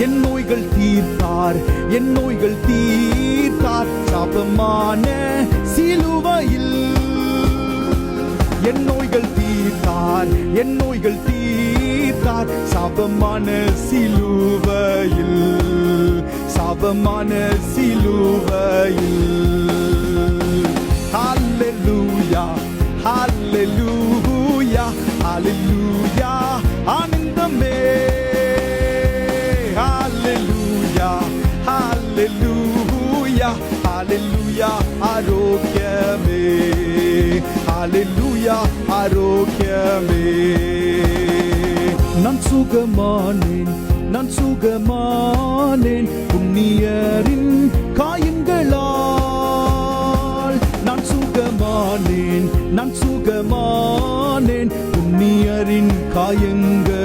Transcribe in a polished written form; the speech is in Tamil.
என் நோய்கள் தீர்த்தார், என் நோய்கள் தீர்த்தார் சாபமான சிலுவையில். என் நோய்கள் தீர்த்தார், என் நோய்கள் தீர்த்தார் சாபமான சிலுவையில், சாபமான சிலுவையில். ஹல்லேலூயா, ஹல்லேலூயா, ஹல்லேலூயா, ஆனந்தமே. ஹல்லேலூயா, ஹல்லேலூயா, ஹல்லேலூயா, ஆரோக்கியமே. ஹல்லேலூயா, ஆரோக்கியமே. நான் சுகமானேன், நான் சுகமானேன் புண்ணியரின் காயங்களால். நான் சுகமானேன், நான் சுகமானேன் புண்ணியரின் காயங்கள்.